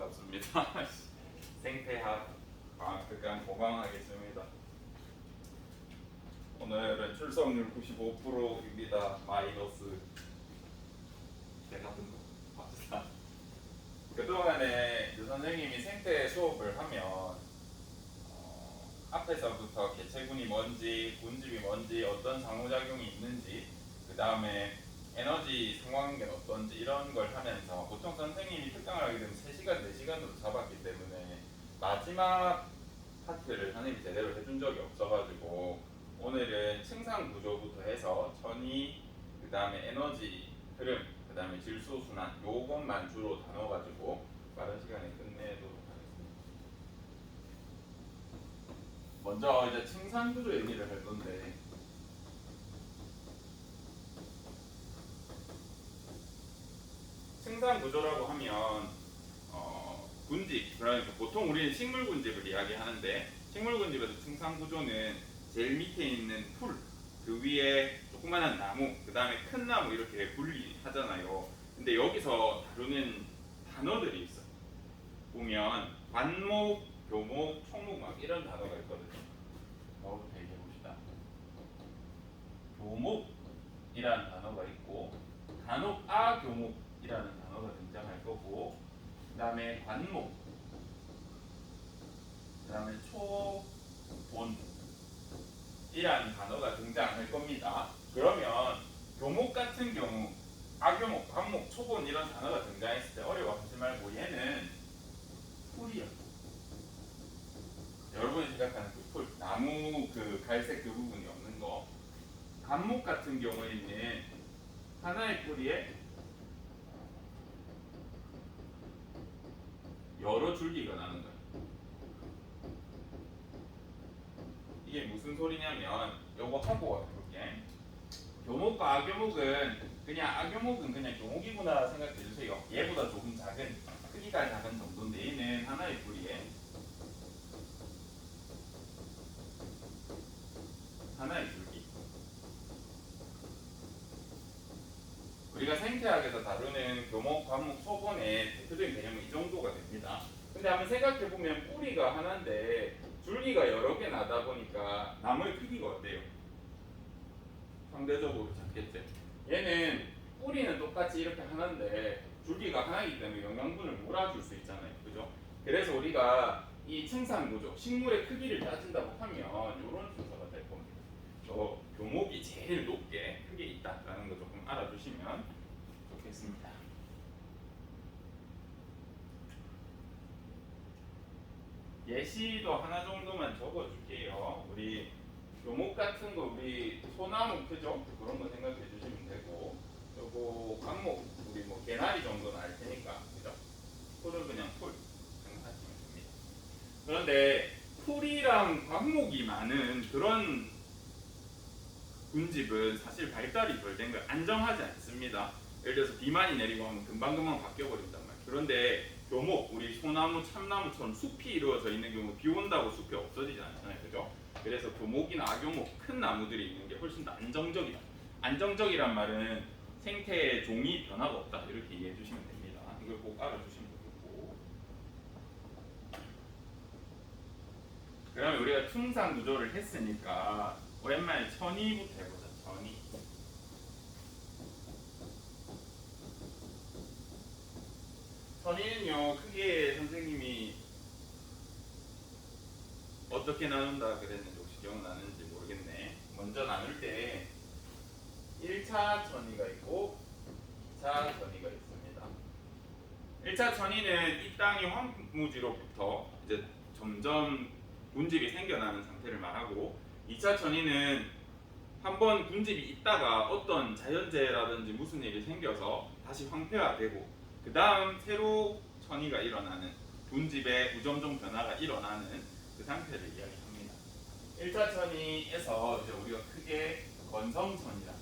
반갑습니다. 생태학 과학특강 고강하겠습니다. 오늘은 출석률 95%입니다. 마이너스 내가 든 거. 맞다. 그동안에 유 선생님이 생태 수업을 하면 앞에서부터 개체군이 뭔지, 군집이 뭔지, 어떤 상호작용이 있는지, 그 다음에 에너지 상황관계는 어떤지 이런 걸 하면서 보통 선생님이 특강을 하게 되면 3시간, 4시간으로 잡았기 때문에 마지막 파트를 선생님이 제대로 해준 적이 없어가지고 오늘은 층상 구조부터 해서 천이, 그 다음에 에너지 흐름, 그 다음에 질소 순환 요것만 주로 다뤄가지고 빠른 시간에 끝내도록 하겠습니다. 먼저 이제 층상 구조 얘기를 할 건데 층상 구조라고 하면 군집, 그러니까 보통 우리는 식물 군집을 이야기하는데 식물 군집에서 층상 구조는 제일 밑에 있는 풀, 그 위에 조그만한 나무, 그 다음에 큰 나무 이렇게 분리하잖아요. 근데 여기서 다루는 단어들이 있어. 보면 관목, 교목, 총목 막 이런 단어가 있거든요. 뭐부터 얘기해 봅시다. 교목이라는 단어가 있고 간혹 아교목이라는 단어가 등장할 거고, 그 다음에 관목, 그 다음에 초본이라는 단어가 등장할 겁니다. 그러면 교목 같은 경우 아교목, 관목, 초본 이런 단어가 등장했을 때 어려워하지 말고 얘는 풀이야. 여러분이 생각하는 그 풀, 나무 그 갈색 그 부분이 없는 거. 관목 같은 경우에는 하나의 뿌리에 여러 줄기가 나는 거야. 이게 무슨 소리냐면 요거 하고 해볼게. 교목과 악교목은 그냥 교목이구나 생각해 주세요. 얘보다 조금 작은, 크기가 작은 정도인데 얘는 하나의 뿌리에 하나의 줄기. 우리가 생태학에서 다루는 교목, 관목, 초본의 대표적인 개념은 이 정도가 됩니다. 근데 한번 생각해 보면 뿌리가 하나인데 줄기가 여러 개 나다 보니까 나무의 크기가 어때요? 상대적으로 작겠죠. 얘는 뿌리는 똑같이 이렇게 하나인데 줄기가 하나이기 때문에 영양분을 몰아줄 수 있잖아요. 그죠? 그래서 우리가 이 층상 구조, 식물의 크기를 따진다고 하면 이런 순서가 될 겁니다. 교목이 제일 높게 크게 있다라는 거 조금 알아주시면 좋겠습니다. 예시도 하나 정도만 적어줄게요. 우리 묘목 같은 거 우리 소나무 크죠? 그런 거 생각해 주시면 되고, 요거 강목 우리 뭐 개나리 정도는 알 테니까, 그죠? 풀은 그냥 풀 생각하시면 됩니다. 그런데 풀이랑 광목이 많은 그런 군집은 사실 발달이 덜 된 거예요. 안정하지 않습니다. 예를 들어서 비 많이 내리고 하면 금방금방 바뀌어버린단 말이에요. 그런데 묘목, 우리 소나무, 참나무처럼 숲이 이루어져 있는 경우 비 온다고 숲이 없어지지 않잖아요. 그죠? 그래서 교목이나 악교목, 큰 나무들이 있는 게 훨씬 더 안정적이다. 안정적이란 말은 생태의 종이 변화가 없다. 이렇게 이해해 주시면 됩니다. 이걸 꼭 알아주시면 좋겠고. 그러면 우리가 층상 구조를 했으니까 오랜만에 천이부터 해보자. 천이. 천이는요, 크게 선생님이 어떻게 나눈다 그랬는지 혹시 기억나는지 모르겠네. 먼저 나눌 때 1차 천이가 있고 2차 천이가 있습니다. 1차 천이는 이 땅이 황무지로부터 이제 점점 군집이 생겨나는 상태를 말하고, 2차 천이는 한번 군집이 있다가 어떤 자연재해라든지 무슨 일이 생겨서 다시 황폐화되고 그 다음 새로 천이가 일어나는, 군집의 무점종 변화가 일어나는 그 상태를 이야기합니다. 1차 천이에서 이제 우리가 크게 건성천이랑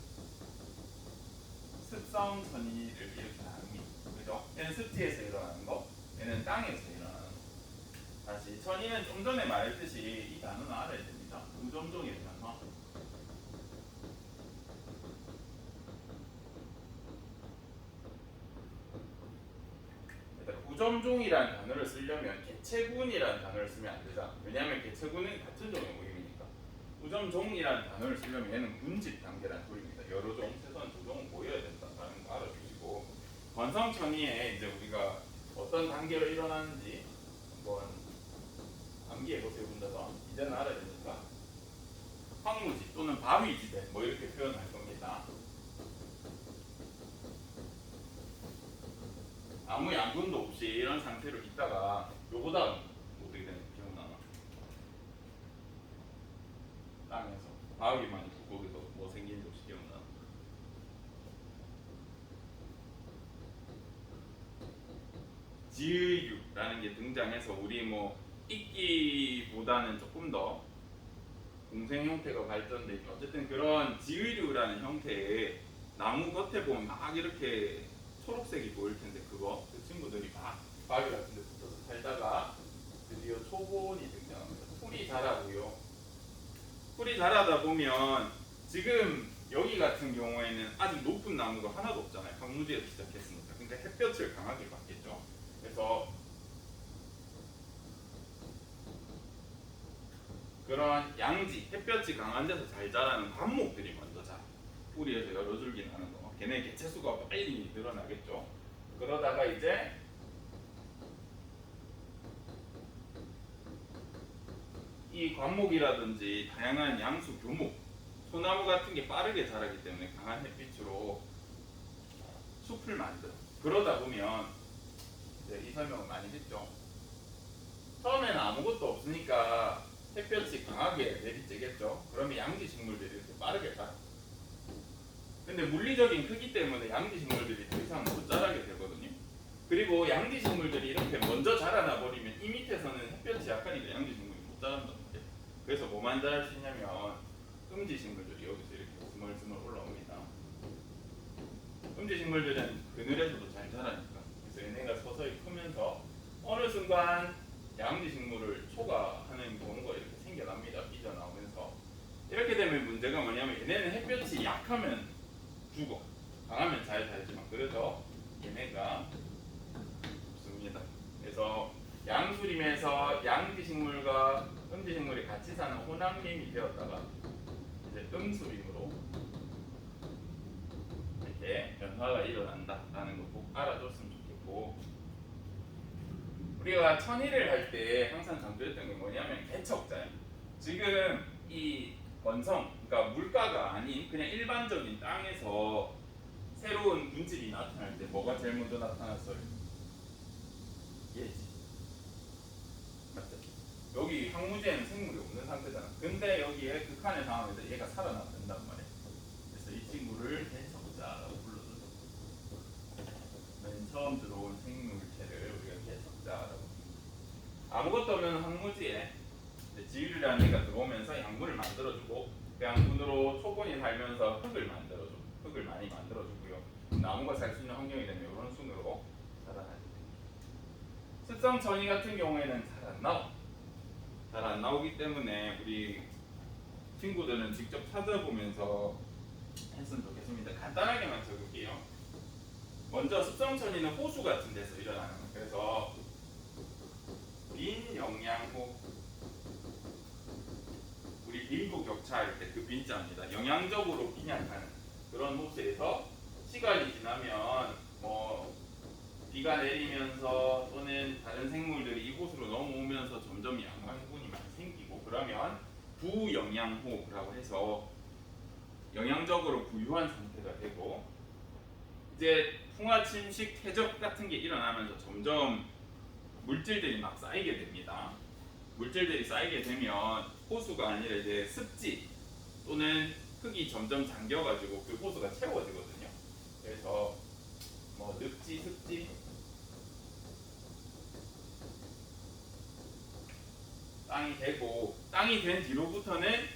습성천이를 이렇게 나눕니다. 그죠? 얘는 습지에서 일어나는 거, 얘는 땅에서 일어나는 거. 다시 천이는 좀 전에 말했듯이 이 단어는 알아야 됩니다. 무점종의 변화. 우점종이라는 단어를 쓰려면 개체군이라는 단어를 쓰면 안 되잖아. 왜냐하면 개체군은 같은 종의 모임이니까. 우점종이라는 단어를 쓰려면 얘는 군집 단계라는 소리입니다. 여러 종, 최소한 두 종은 모여야 된다는 거 알아주시고, 권성천이에 이제 우리가 어떤 단계로 일어나는지 한번 암기해 보세요. 혼자서 이제는 알아야 되니까. 황무지 또는 바위지대 뭐 이렇게 표현할 겁니다. 아무 양분도 없이 이런 상태로 있다가 요거다 어떻게 되는지 기억나나? 땅에서 바위만 있고 거기서 뭐 생긴지 혹시 기억나나? 지의류라는 게 등장해서 우리 뭐 이끼보다는 조금 더 공생 형태가 발전돼 있고 어쨌든 그런 지의류라는 형태의 나무 겉에 보면 막 이렇게 초록색이 보일 텐데 그거 그 친구들이 막 바위 같은 데 붙어서 살다가 드디어 초본이 등장합니다. 풀이 자라고요. 풀이 자라다 보면 지금 여기 같은 경우에는 아직 높은 나무가 하나도 없잖아요. 황무지에서 시작했으니까. 근데 햇볕을 강하게 받겠죠. 그래서 그런 양지, 햇볕이 강한 데서 잘 자라는 관목들이 먼저 자라. 뿌리에서 여러 줄기 나는 거. 걔네 개체수가 빨리 늘어나겠죠. 그러다가 이제 이 관목이라든지 다양한 양수 교목, 소나무 같은 게 빠르게 자라기 때문에 강한 햇빛으로 숲을 만들어. 그러다 보면 이제 이 설명을 많이 했죠. 처음에는 아무것도 없으니까 햇볕이 강하게 내리쬐겠죠. 그러면 양지 식물들이 이렇게 빠르게 자라. 근데 물리적인 크기 때문에 양지 식물들이 더 이상 못 자라게 되거든요. 그리고 양지 식물들이 이렇게 먼저 자라나 버리면 이 밑에서는 햇볕이 약하니까 양지 식물이 못 자란단 말이에요. 그래서 뭐만 자랄 수 있냐면 음지 식물들이 여기서 이렇게 스멀스멀 올라옵니다. 음지 식물들은 그늘에서도 잘 자라니까. 그래서 얘네가 서서히 크면서 어느 순간 양지 식물을 초과하는 경우가 이렇게 생겨납니다. 삐져나오면서. 이렇게 되면 문제가 뭐냐면 얘네는 햇볕이 약하면 죽어. 강하면 잘 자라지만 그래서 얘네가 죽습니다. 그래서 양수림에서 양지식물과 음지식물이 같이 사는 혼합림이 되었다가 이제 음수림으로 이렇게 변화가 일어난다라는 거 꼭 알아줬으면 좋겠고, 우리가 천일을 할 때 항상 강조했던 게 뭐냐면 개척자예요. 지금 이 원성, 그러니까 물가가 아닌 그냥 일반적인 땅에서 새로운 분질이 나타날 때 뭐가 제일 먼저 나타났어요? 얘지. 맞죠? 여기 황무지에는 생물이 없는 상태잖아. 근데 여기에 극한의 상황에서 얘가 살아남는단 말이야. 그래서 이 친구를 개척자라고 불러주죠. 맨 처음 들어온 생물체를 우리가 개척자라고. 아무것도 없는 황무지에 지유라는 애가 들어오면서 양분을 만들어주고 그 양분으로 초본이 살면서 흙을 만들어줘. 흙을 많이 만들어주고요. 나무가 살 수 있는 환경이 되면 이런 순으로 자라나게 됩니다. 습성천이 같은 경우에는 잘 안 나와. 잘 안 나오기 때문에 우리 친구들은 직접 찾아보면서 했으면 좋겠습니다. 간단하게만 적을게요. 먼저 습성천이는 호수 같은 데서 일어나는 거예요. 그래서 빈 영양호, 우리 빈부 격차할 때 그 빈자입니다. 영양적으로 빈약하는 그런 호수에서 시간이 지나면 뭐 비가 내리면서 또는 다른 생물들이 이곳으로 넘어오면서 점점 양광분이 많이 생기고 그러면 부영양호라고 해서 영양적으로 부유한 상태가 되고, 이제 풍화 침식 퇴적 같은 게 일어나면서 점점 물질들이 막 쌓이게 됩니다. 물질들이 쌓이게 되면 호수가 아니라 이제 습지 또는 흙이 점점 잠겨가지고 그 호수가 채워지거든요. 그래서 뭐 늪지, 습지, 땅이 되고, 땅이 된 뒤로부터는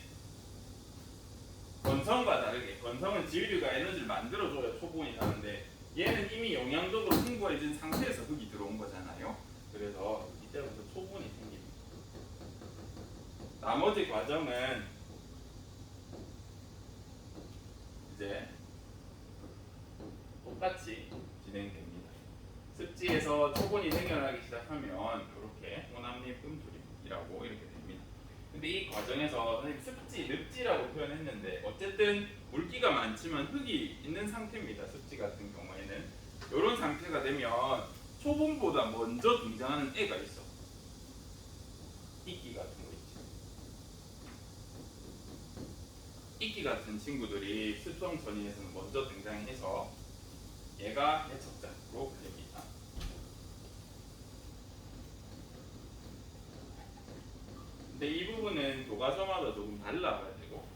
건성과 다르게, 건성은 지류가 에너지를 만들어줘야 초본이 사는데 얘는 이미 영양적으로 풍부해진 상태에서 흙이 들어온 거잖아요. 그래서 이때부터 초본이 생깁니다. 나머지 과정은 이제 똑같이 진행됩니다. 습지에서 초본이 생겨나기 시작하면 이렇게 오남립 음수립이라고 이렇게 됩니다. 근데 이 과정에서 선생님 습지, 늪지라고 표현했는데 어쨌든 물기가 많지만 흙이 있는 상태입니다. 습지 같은 경우에는 이런 상태가 되면 초본보다 먼저 등장하는 애가 있어. 이끼 같은 거 있지. 이끼 같은 친구들이 습성 전이에서는 먼저 등장해서 얘가 해척자로 불립니다. 근데 이 부분은 교과서마다 조금 달라가지고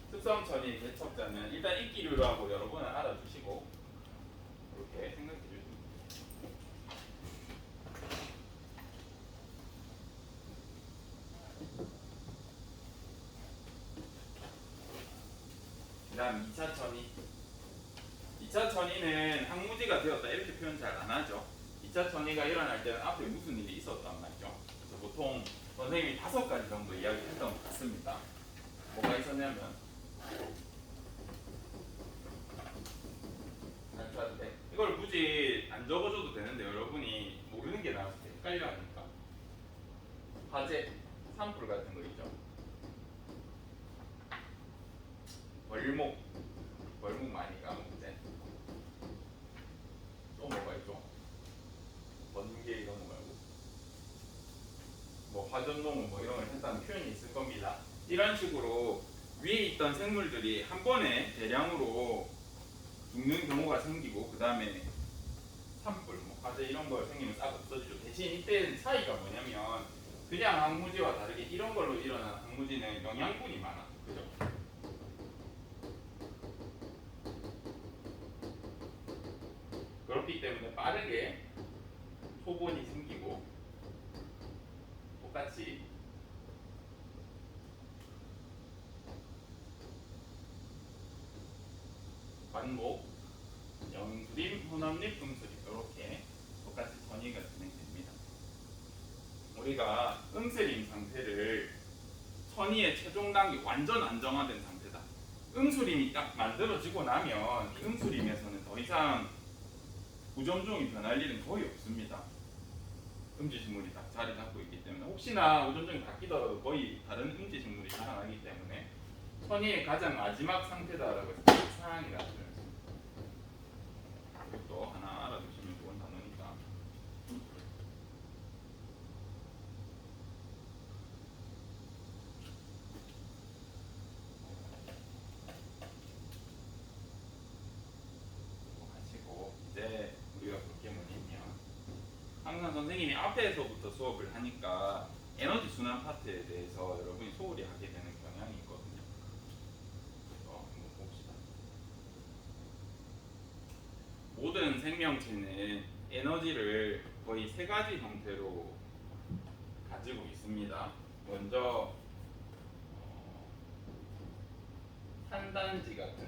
습성 전이 개척자는 일단 이끼류라고 여러분은 알아주시고 이렇게 생각해 주시면 그 다음 2차 전이 2차 전이는 항무지가 되었다 이렇게 표현 잘 안 하죠. 2차 전이가 일어날 때는 앞에 무슨 일이 있었단 말이죠. 그래서 보통 선생님이 5가지 정도 이야기했던 것 같습니다. 뭐가 있었냐면 이걸 굳이 안 적어줘도 되는데 여러분이 모르는 게 나왔을 때 헷갈려 하니까 화재, 산불 같은 거 있죠. 벌목, 벌목 많이 까먹는데 또 뭐가 있죠? 번개 이런 거 말고 뭐 화전농 뭐 이런 걸 했다는 표현이 있을 겁니다. 이런 식으로 위에 있던 생물들이 한 번에 대량으로 죽는 경우가 생기고 그 다음에 산불, 뭐 화재 이런 거 생기면 싹 없어지죠. 대신 이때 차이가 뭐냐면 그냥 항무지와 다르게 이런 걸로 일어난 항무지는 영양분이 많아. 그죠? 그렇기 때문에 빠르게 초본이 생기고 똑같이 관목, 영수림, 혼합립, 음수립 이렇게 똑같이 전이가 진행됩니다. 우리가 음수림 상태를 천이의 최종 단계 완전 안정화된 상태다. 음수림이 딱 만들어지고 나면 이 음수림에서는 더 이상 우점종이 변할 일은 거의 없습니다. 음지식물이 다 자리 잡고 있기 때문에 혹시나 우점종이 바뀌더라도 거의 다른 음지식물이 자라나기 때문에 천이의 가장 마지막 상태다라고 해서 상황이라고 표현했습니다. 이것도 하나 알아두시면 좋은 단어니까. 하시고 이제 우리가 볼 게 뭐냐면 항상 선생님이 앞에서부터 수업을 하니까 에너지 순환 파트에 대해서 여러분이 소홀히 하게 되는 경향이 있거든요. 한번 봅시다. 모든 생명체는 에너지를 거의 3가지 형태로 가지고 있습니다. 먼저 산단지 같은,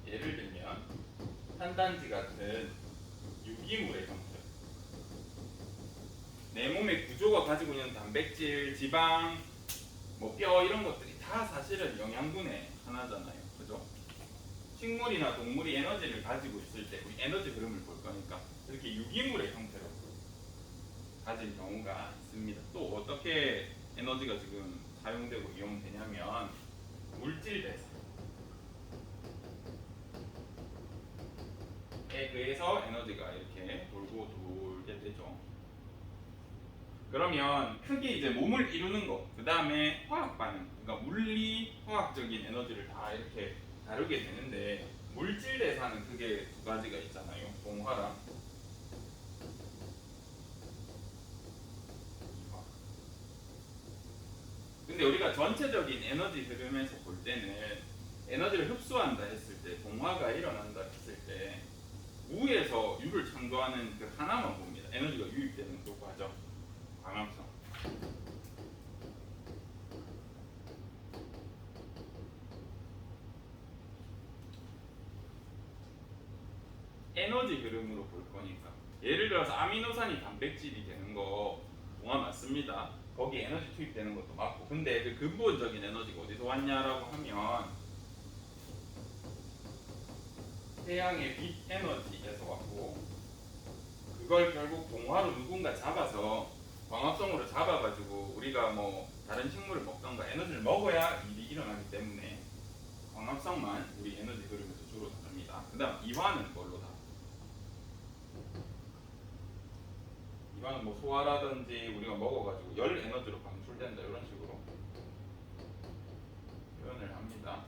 예를 들면 산단지 같은 유기물의 형태, 내 몸의 구조가 가지고 있는 단백질, 지방, 뭐 뼈 이런 것들이 다 사실은 영양분의 하나잖아요. 그죠? 식물이나 동물이 에너지를 가지고 있을 때 우리 에너지 흐름을 볼 거니까 이렇게 유기물의 형태로 가진 경우가 있습니다. 또 어떻게 에너지가 지금 사용되고 이용되냐면 물질 대사에 의해서 에너지가 이렇게 돌고 돌게 되죠. 그러면 크게 이제 몸을 이루는 것, 그 다음에 화학 반응, 그러니까 물리 화학적인 에너지를 다 이렇게 다루게 되는데 물질 대사는 크게 2가지가 있잖아요. 동화랑 이화. 근데 우리가 전체적인 에너지 흐름에서 볼 때는 에너지를 흡수한다 했을 때, 동화가 일어난다 했을 때 우에서 유를 창조하는 그 하나만 봅니다. 에너지가 유입되는 그 과정, 광합성. 에너지 흐름으로 볼 거니까 예를 들어서 아미노산이 단백질이 되는 거 동화 맞습니다. 거기 에너지 투입되는 것도 맞고 근데 그 근본적인 에너지가 어디서 왔냐라고 하면 태양의 빛 에너지에서 왔고, 그걸 결국 동화로 누군가 잡아서 광합성으로 잡아가지고 우리가 뭐 다른 식물을 먹던가 에너지를 먹어야 일이 일어나기 때문에 광합성만 우리 에너지 흐름에서 주로 다룹니다. 그 다음 이화는 뭘로 다? 이화는 뭐 소화라든지 우리가 먹어가지고 열 에너지로 방출된다 이런 식으로 표현을 합니다.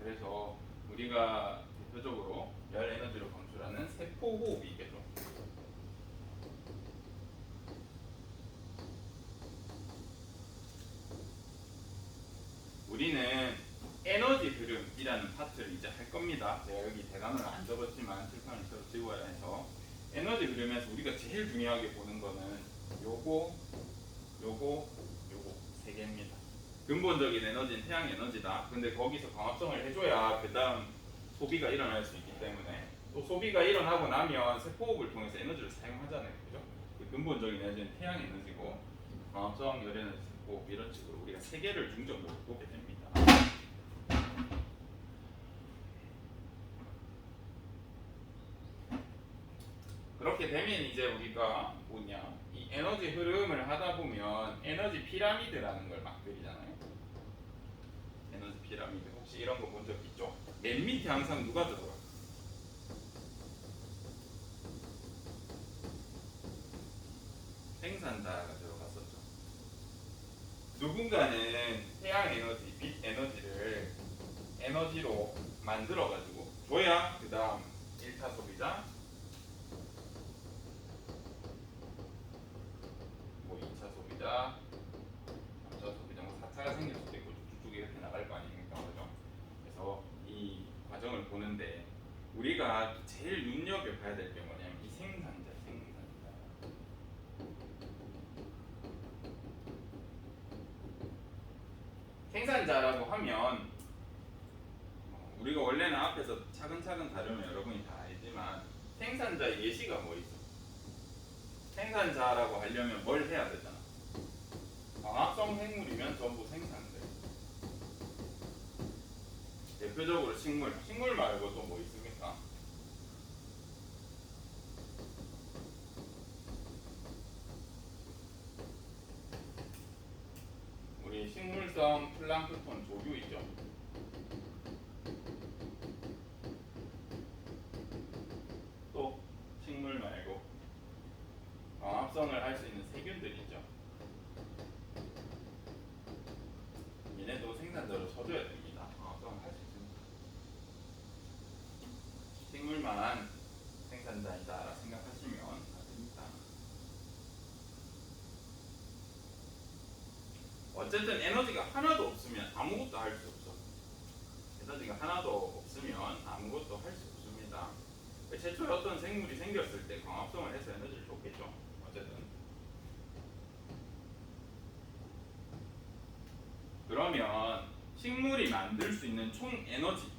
그래서 우리가 대표적으로 열 에너지로 방출하는 세포 호흡이 있겠죠. 우리는 에너지 흐름이라는 파트를 이제 할 겁니다. 제가 여기 대단을 안 적었지만 칠판을 새로 찍어야 해서 에너지 흐름에서 우리가 제일 중요하게 보는 거는 요거 세 개입니다. 근본적인 에너지는 태양 에너지다. 근데 거기서 광합성을 해줘야 그 다음 소비가 일어날 수 있기 때문에 또 소비가 일어나고 나면 세포호흡을 통해서 에너지를 사용하잖아요. 그죠? 그 근본적인 에너지는 태양 에너지고 광합성, 열 에너지, 세포호흡 이런 식으로 우리가 세 개를 중점으로 보게 됩니다. 그렇게 되면 이제 우리가 뭐냐, 이 에너지 흐름을 하다 보면 에너지 피라미드라는 걸 막 그리잖아요. 에너지 피라미드 혹시 이런 거 본 적 있죠? 맨 밑에 항상 누가 들어가? 생산자가 들어갔었죠. 누군가는 태양 에너지, 빛 에너지를 에너지로 만들어가지고 줘야 그 다음 1차 소비자, 뭐 2차 소비자, 3차 소비자, 뭐 4차가 생길 수도 있고 쭉쭉 이렇게 나갈 거 아닙니까? 그죠? 그래서 이 과정을 보는데 우리가 제일 눈여겨봐야 될 게 뭐냐면 이 생산자라고 하면 우리가 원래는 앞에서 차근차근 다루면 여러분이 다 알지만 생산자의 예시가 뭐 있어? 생산자라고 하려면 뭘 해야 되잖아. 광합성 생물이면 전부 생산돼. 대표적으로 식물 말고 또 뭐 있습니까? 우리 식물성 플랑크톤 조류 있죠. 또 식물 말고 광합성을 할 수 있는 세균들 있죠. 얘네도 생산자로 쳐줘야 됩니다. 광합성을 할 수 있습니다. 식물만 생산자이다 생각하시면 다 됩니다. 어쨌든 에너지가 하나도 없으면 아무것도 할 수 없어. 에너지가 하나도 없으면 아무것도 할 수 없습니다. 최초에 어떤 생물이 생겼을 때 광합성을 해서 에너지를 줬겠죠. 어쨌든 그러면 식물이 만들 수 있는 총 에너지,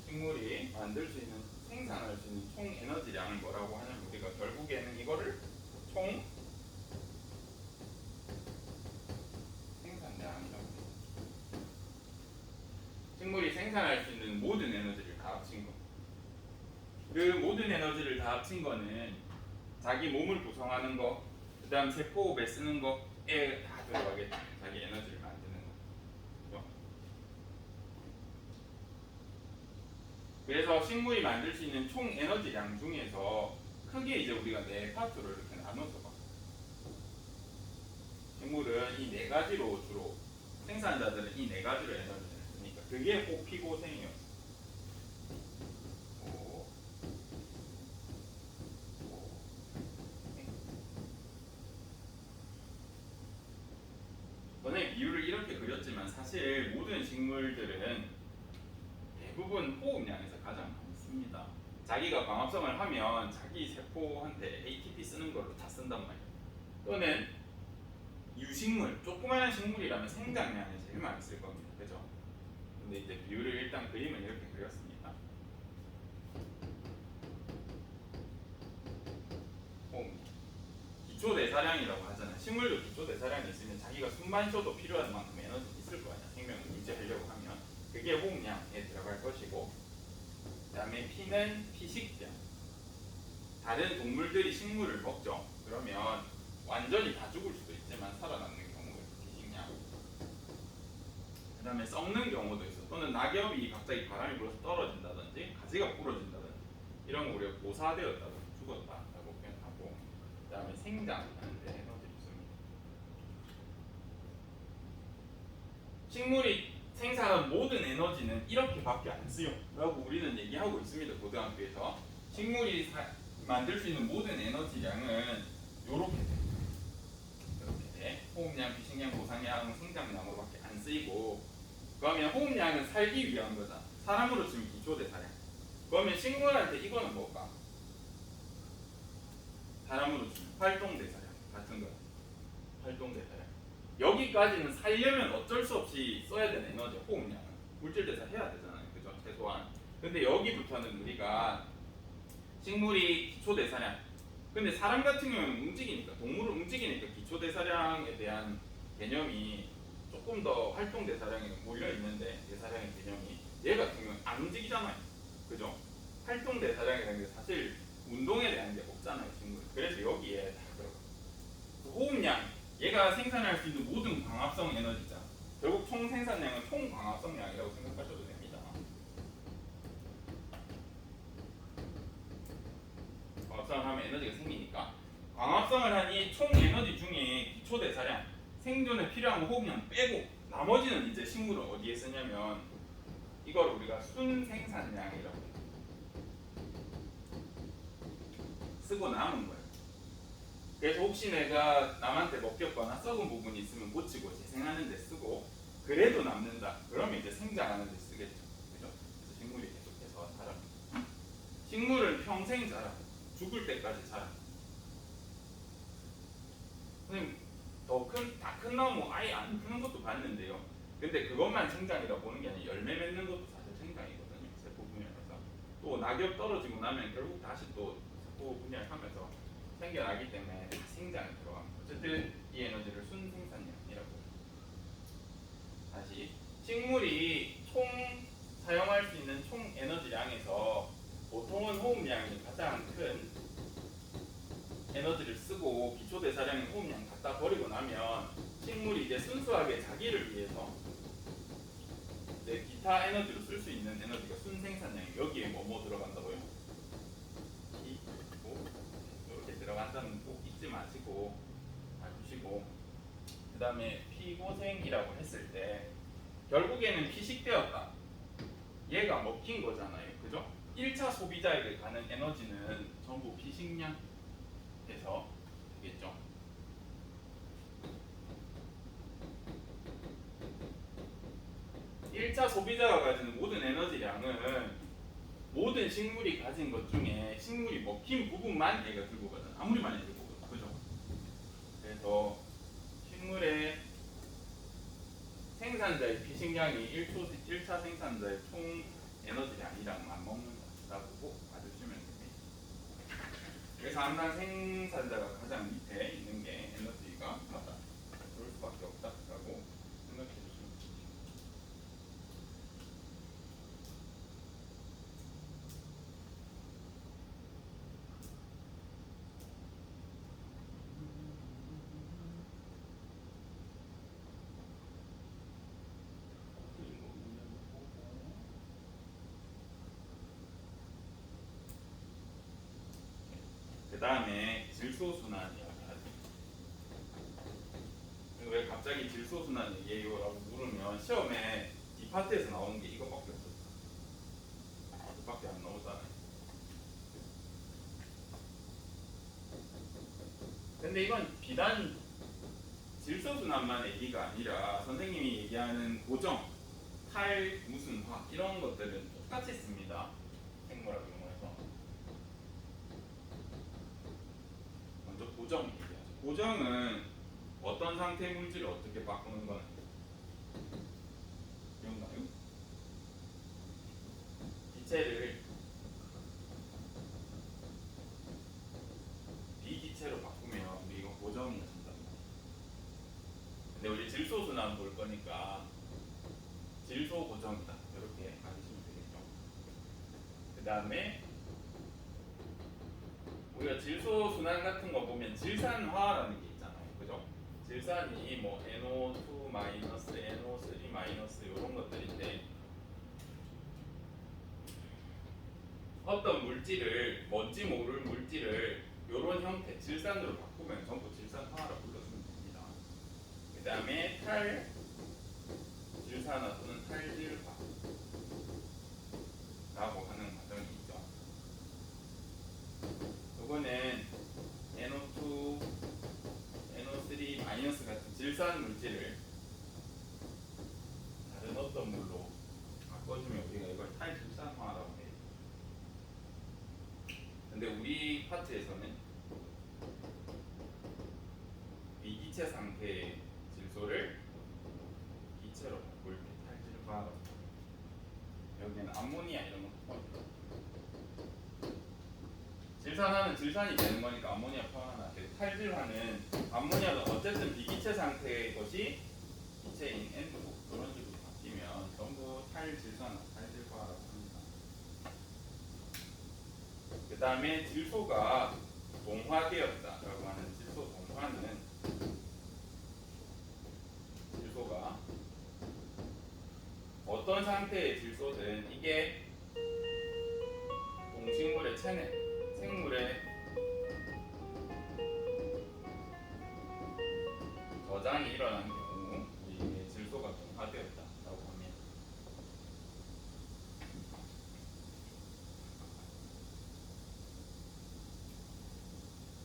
식물이 만들 수 있는 생산할 수 있는 총 에너지량을 뭐라고 하냐면 우리가 결국에는 이거를 총 생산량이라고 해요. 식물이 생산할 수 있는 모든 에너지를 다 합친 거. 그 모든 에너지를 다 합친 거는 자기 몸을 구성하는 거, 그 다음 세포호흡에 쓰는 거에 다 들어가겠죠. 자기 에너지를 만드는 거. 그죠? 그래서 식물이 만들 수 있는 총 에너지량 중에서 크게 이제 우리가 네 파트로 이렇게 나눠서 봐. 식물은 이 네 가지로 주로, 생산자들은 이 네 가지로 에너지를 쓰니까 그게 호피고생이에요. 전에 비율을 이렇게 그렸지만 사실 모든 식물들은 대부분 호흡량에서 가장 많이 씁니다. 자기가 광합성을 하면 자기 세포한테 ATP 쓰는 걸로 다 쓴단 말이에요. 또는 유식물, 조그마한 식물이라면 생장량을 제일 많이 쓸 겁니다. 그죠? 근데 이제 비율을 일단 그림은 이렇게 그렸습니다. 기초 내사량이라고 하잖아요. 식물도 기초 내사량이 있으면 자기가 숨만 쉬어도 필요한 만큼 에너지 있을 거 아니야. 생명을 유지하려고 하면 그게 호흡량에 들어갈 것이고, 그다음에 P는 피식량. 다른 동물들이 식물을 먹죠. 그러면 완전히 다 죽을 수도 있지만 살아남는 경우가 피식량. 그다음에 썩는 경우도 있어. 또는 낙엽이 갑자기 바람이 불어서 떨어진다든지 가지가 부러진다든지 이런 거 우리가 고사되었다고 죽었다라고 표현하고, 그다음에 생장하는데 에너지를 씁니다. 식물이 생산한 모든 에너지는 이렇게밖에 안 쓰요라고 우리는 얘기하고 있습니다. 고등학교에서 식물이 만들 수 있는 모든 에너지량은 이렇게 돼. 호흡량, 비식량, 고상량, 생장량으로밖에 안 쓰이고, 그러면 호흡량은 살기 위한 거잖아. 사람으로 치면 기초대사량. 그러면 식물한테 이거는 뭘까? 사람으로 치면 활동대사량 같은 거야. 활동대사량. 여기까지는 살려면 어쩔 수 없이 써야 되는 에너지, 호흡량은. 물질대사 해야 되잖아요. 그죠? 최소한. 근데 여기부터는 우리가 식물이 기초대사량. 근데 사람 같은 경우는 움직이니까, 동물은 움직이니까 기초대사량에 대한 개념이 조금 더 활동대사량에 몰려있는데, 대사량의 개념이 얘 같은 경우는 안 움직이잖아요. 그죠? 활동대사량이라는 게 사실 운동에 대한 게 없잖아요, 식물. 그래서 여기에 다 들어가. 호흡량, 얘가 생산할 수 있는 모든 광합성 에너지잖아. 결국 총 생산량은 총 광합성량이라고 생각하셔도 됩니다. 광합성을 하면 에너지가 생기니까, 광합성을 하니 총 에너지 중에 기초대사량, 생존에 필요한 호흡량 빼고 나머지는 이제 식물은 어디에 쓰냐면 이걸 우리가 순생산량이라고 쓰고 남은 거예요. 그래서 혹시 내가 남한테 먹혔거나 썩은 부분이 있으면 고치고 재생하는 데 쓰고, 그래도 남는다. 그러면 이제 생장하는 데 쓰겠죠. 그죠? 그래서 식물이 계속해서 자랍니다. 식물은 평생 자라. 죽을 때까지 자라. 선생님, 다 큰 나무 아예 안 크는 것도 봤는데요. 근데 그것만 생장이라고 보는 게 아니라 열매 맺는 것도 사실 생장이거든요. 세포 분열해서. 또 낙엽 떨어지고 나면 결국 다시 또 세포 분열하면서 생겨나기 때문에 생장이 들어갑니다. 어쨌든 이 에너지를 순생산량이라고. 다시, 식물이 총 사용할 수 있는 총 에너지량에서 보통은 호흡량이 가장 큰 에너지를 쓰고 기초대사량인 호흡량 갖다 버리고 나면 식물이 이제 순수하게 자기를 위해서 이제 기타 에너지로 쓸 수 있는 에너지가 순생산량이, 여기에 뭐 들어간다고요? 이, 뭐 이렇게 들어간다는 거 꼭 잊지 마시고 봐주시고, 그 다음에 피고생이라고 했을 때 결국에는 피식되었다. 얘가 먹힌 거잖아요. 그죠? 1차 소비자에게 가는 에너지는 전부 피식량에서 되겠죠. (1차) 소비자가 가지는 모든 에너지량은 모든 식물이 가진 것 중에 식물이 먹힌 부분만 얘가 들고 가잖아. 아무리 많이 들고 가도. 그죠? 그래서 식물의 생산자의 피식량이 1차 생산자의 총 에너지량이랑 맞먹는다라고 보고 봐주시면 됩니다. 그래서 항상 생산자가 가장 밑에 있는 게 에너지가 맞다. 그럴 수밖에 없다라고 생각해 주시면 됩니다. 그 다음에 질소순환이라고 하죠. 왜 갑자기 질소순환 얘기해요? 라고 물으면 시험에 이 파트에서 나오는 게 이거밖에 없었어. 이거밖에 안 나오잖아요. 근데 이건 비단 질소순환만 얘기가 아니라 선생님이 얘기하는 고정, 탈, 무슨 화 이런 것들은 똑같이 씁니다. 생물학 용어에서. 먼저 고정 얘기하죠. 고정은 어떤 상태의 물질을 어떻게 바꾸는 건 기억나요? 기체를 비기체로 바꾸면 우리 이거 고정이 된단 말이야. 근데 우리 질소순환 볼 거니까 질소 고정이다. 이렇게 가르치면 되겠죠. 그 다음에 우리가 질소 순환 같은 거 보면 질산화라는 게 있잖아요. 그죠? 질산이 뭐 NO2 마이너스, NO3 마이너스 이런 것들인데 어떤 물질을 뭔지 모를 물질을 이런 형태 질산으로 바꾸면 전부 질산화라고 불러주면 됩니다. 그 다음에 탈 질산화 또는 탈질화라고 하는 과정이 있죠. 이거는 NO2, NO3 마이너스 같은 질산 물질을 다른 어떤 물로 바꿔주면 우리가 이걸 탈질산화라고 해요. 근데 우리 파트에서는 미기체 상태의 질소를 기체로 바꿀 때 탈질화라고 해요. 여기는 암모니아 이런 거 포함돼요. 질산화는 질산이 되는 거니까 암모니아 포함하면 안 되고, 탈질화는 암모니아도 어쨌든 비기체 상태의 것이 기체인 N도 그런 식으로 바뀌면 전부 탈질산화, 탈질화라고 합니다. 그 다음에 질소가 동화되었다라고 하는 질소 동화는 질소가 어떤 상태의 질소든 이게 동식물의 체내, 생물의 저장이 일어난 경우 이게 질소가 동화되었다라고 합니다.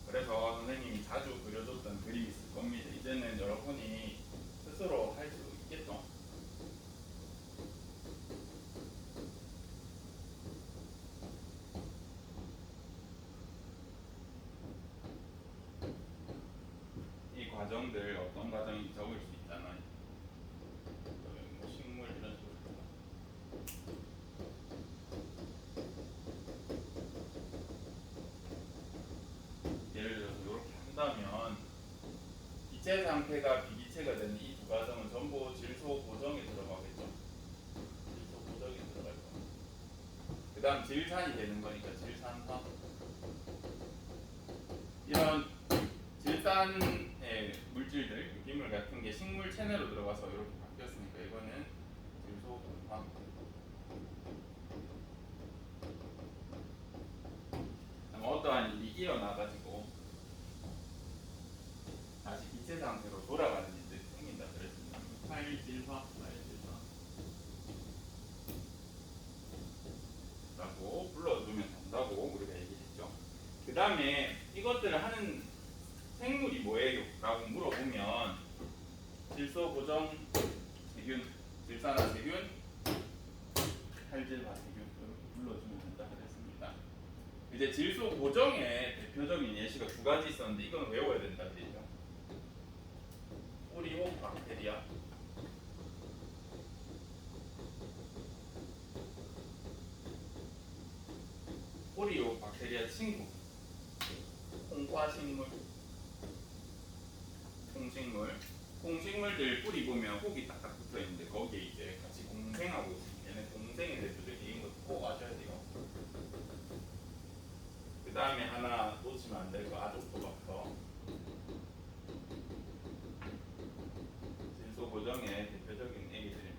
그래서 선생님이 자주 그려줬던 그림이 있을 겁니다. 이제는 여러분이 스스로 할 수 있겠죠? 이 과정들 어떤 과정인지 적을 수 있잖아요. 뭐 식물 이런 식으로. 예를 들어서 이렇게 한다면 기체 상태가 비기체가 되는 이 두 과정은 전부 질소 고정에 들어가겠죠. 질소 고정에 들어갈 겁니다. 그 다음 질산이 되는 거니까 질산화. 이런 질산의 물질들, 유기물 같은 게 식물 체내로 들어가서 이렇게 바뀌었으니까 이거는 질소 동화. 어떠한 일이 일어나가지고 다시 기체 상태로 돌아가는 일들이 생긴다 그랬습니다. 탈질화라고 불러주면 된다고 우리가 얘기했죠. 그 다음에 이것들을 하는 생물이 뭐예요? 라고 물어보면 질소 고정 세균, 질산화 세균, 탈질화 세균 이렇게 불러주면 된다 그랬습니다. 이제 질소 고정의 대표적인 예시가 두 가지 있었는데 이건 외워야 된다 그랬죠. 오리오 박테리아, 오리오 박테리아 친구, 콩과식물, 콩식물, 콩식물들 뿌리 보면 혹이 딱딱 붙어 있는데 거기에 이제 같이 공생하고 있습니다. 얘는 공생의 대표적인 것도 꼭 아셔야 돼요. 그 다음에 하나 놓치면 안 될 거 아조토박터. 질소 고정의 대표적인 애기들입니다.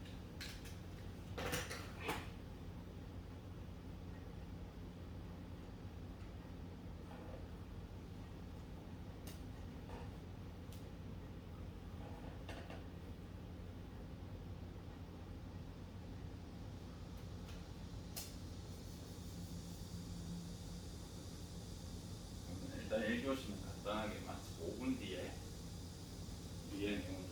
일단 1교시는 간단하게 마치고 5분 뒤에 내용